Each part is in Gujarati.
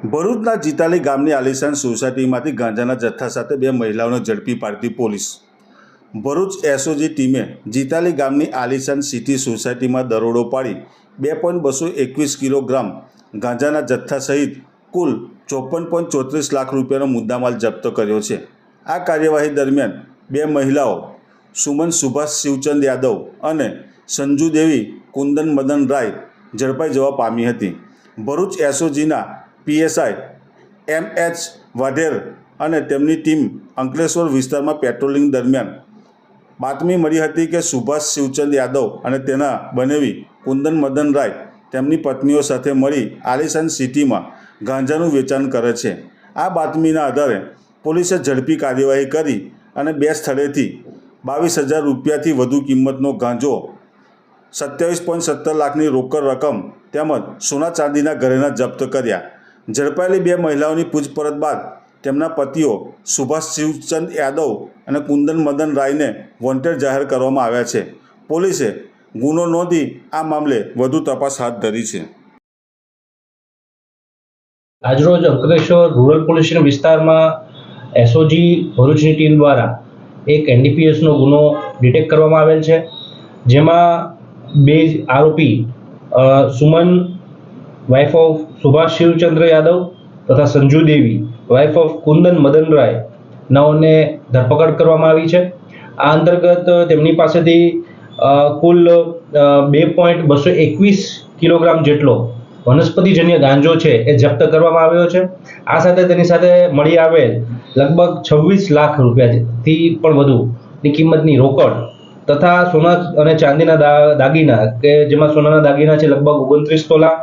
ભરૂચના જીતાલી ગામની આલિશાન સોસાયટીમાંથી ગાંજાના જથ્થા સાથે બે મહિલાઓને ઝડપી પાડતી પોલીસ। ભરૂચ એસઓજી ટીમે જીતાલી ગામની આલિશાન સિટી સોસાયટીમાં દરોડો પાડી 2.221 કિલોગ્રામ ગાંજાના જથ્થા સહિત કુલ 54.34 લાખ રૂપિયાનો મુદ્દામાલ જપ્ત કર્યો છે। આ કાર્યવાહી દરમિયાન બે મહિલાઓ સુમન સુભાષ શિવચંદ યાદવ અને સંજુ દેવી કુંદન મદન રાય ઝડપાઈ જવા પામી હતી। ભરૂચ એસઓજીના પીએસઆઈ એમએચ વાઢેર અને તેમની ટીમ અંકલેશ્વર વિસ્તારમાં પેટ્રોલિંગ દરમિયાન બાતમી મળી હતી કે સુભાષ શિવચંદ યાદવ અને તેના બનેવી કુંદન મદન રાય તેમની પત્નીઓ સાથે મળી આલિશાન સિટીમાં ગાંજાનું વેચાણ કરે છે। આ બાતમીના આધારે પોલીસે ઝડપી કાર્યવાહી કરી અને બે સ્થળેથી 22,000 રૂપિયાથી વધુ કિંમતનો ગાંજો, 27.17 લાખની રોકડ રકમ તેમજ સોના ચાંદીના ઘરેણા જપ્ત કર્યા। ઝડપાયેલી બે મહિલાઓની પૂછપરછ બાદ તેમના પતિઓ સુભાષ શિવચંદ યાદવ અને કુંદન મદન રાયને વોન્ટેડ જાહેર કરવામાં આવ્યા છે। પોલીસે ગુનો નોંધી આ મામલે વધુ તપાસ હાથ ધરી છે। આજરોજ અંકલેશ્વર રૂરલ પોલીસ સ્ટેશન વિસ્તારમાં એસઓજી ભરૂચની ટીમ દ્વારા એક એનડીપીએસનો ગુનો ડિટેક્ટ કરવામાં આવેલ છે, જેમાં બે આરોપી સુમન વાઇફ ઓફ સુભાષ શિવચંદ્ર યાદવ તથા સંજુ દેવી વાઇફ ઓફ કુંદન મદન રાય નાઓને ધરપકડ કરવામાં આવી છે। આ અંતર્ગત તેમની પાસેથી કુલ 2.221 કિલોગ્રામ જેટલો વનસ્પતિજન્ય ગાંજો છે એ જપ્ત કરવામાં આવ્યો છે। આ સાથે તેની સાથે મળી આવેલ લગભગ 26 લાખ રૂપિયાથી પણ વધુની કિંમતની રોકડ તથા સોના અને ચાંદીના દાગીના કે જેમાં સોનાના દાગીના છે લગભગ 29 તોલા,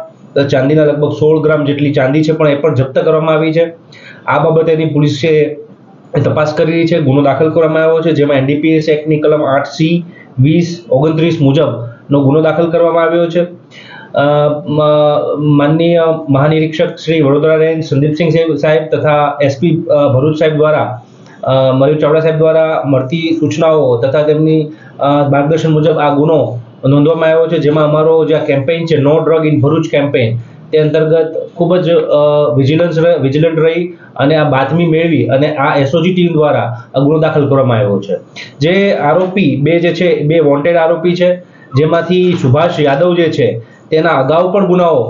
ચાંદીના લગભગ 16 ગ્રામ જેટલી ચાંદી છે પણ એ પણ જપ્ત કરવામાં આવી છે। આ બાબતેની પોલીસે તપાસ કરી રહી છે। ગુનો દાખલ કરવામાં આવ્યો છે, જેમાં એનડીપીએસ એક્ટની કલમ 8C 2029 મુજબનો ગુનો દાખલ કરવામાં આવ્યો છે। માનનીય મહાનિરીક્ષક શ્રી વડોદરા રેન્જ સંદીપસિંહ સાહેબ તથા એસપી ભરૂચ સાહેબ દ્વારા મયુર ચાવડા સાહેબ દ્વારા મળતી સૂચનાઓ તથા તેમની માર્ગદર્શન મુજબ આ ગુનો નોંધવામાં આવ્યો છે, જેમાં અમારો જે કેમ્પેઇન છે નો ડ્રગ ઇન ભરૂચ કેમ્પેઇન તે અંતર્ગત ખૂબ જ વિજિલન્ટ રહી અને આ બાતમી મેળવી અને આ એસઓજી ટીમ દ્વારા આ ગુનો દાખલ કરવામાં આવ્યો છે। જે આરોપી જે છે બે વોન્ટેડ આરોપી છે, જેમાંથી સુભાષ યાદવ જે છે તેના અગાઉ પણ ગુનાઓ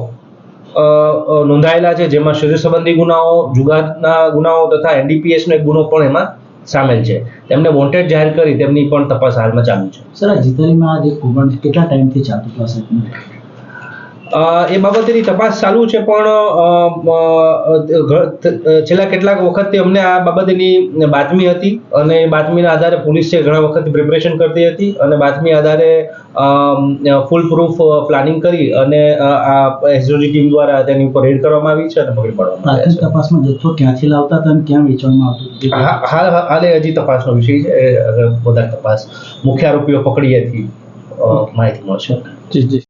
નોંધાયેલા છે, જેમાં શરીર સંબંધી ગુનાઓ, જુગારના ગુનાઓ તથા એનડીપીએસનો એક ગુનો પણ એમાં સામેલ છે। તેમને વોન્ટેડ જાહેર કરી તેમની પણ તપાસ હાલમાં ચાલુ છે। સર, આ જીતાલીમાં આ જે કૌભાંડ કેટલા ટાઈમથી ચાલતું હશે? એ બાબતેની તપાસ ચાલુ છે, પણ છેલ્લા કેટલાક વખતથી અમને આ બાબતેની બાતમી હતી અને બાતમીના આધારે પોલીસે ઘણા વખતથી પ્રિપરેશન કરતી હતી અને બાતમી આધારે ફૂલ પ્રૂફ પ્લાનિંગ કરી અને આ એસઓજી ટીમ દ્વારા તેની ઉપર રેડ કરવામાં આવી છે અને પકડી પાડવામાં આવી છે। તપાસમાં જથ્થો ક્યાંથી લાવતા હતા અને ક્યાં વેચવામાં આવતો? હાલે હજી તપાસનો વિષય છે, વધારે તપાસ મુખ્ય આરોપીઓ પકડીએથી માહિતી મળશે। જી જી।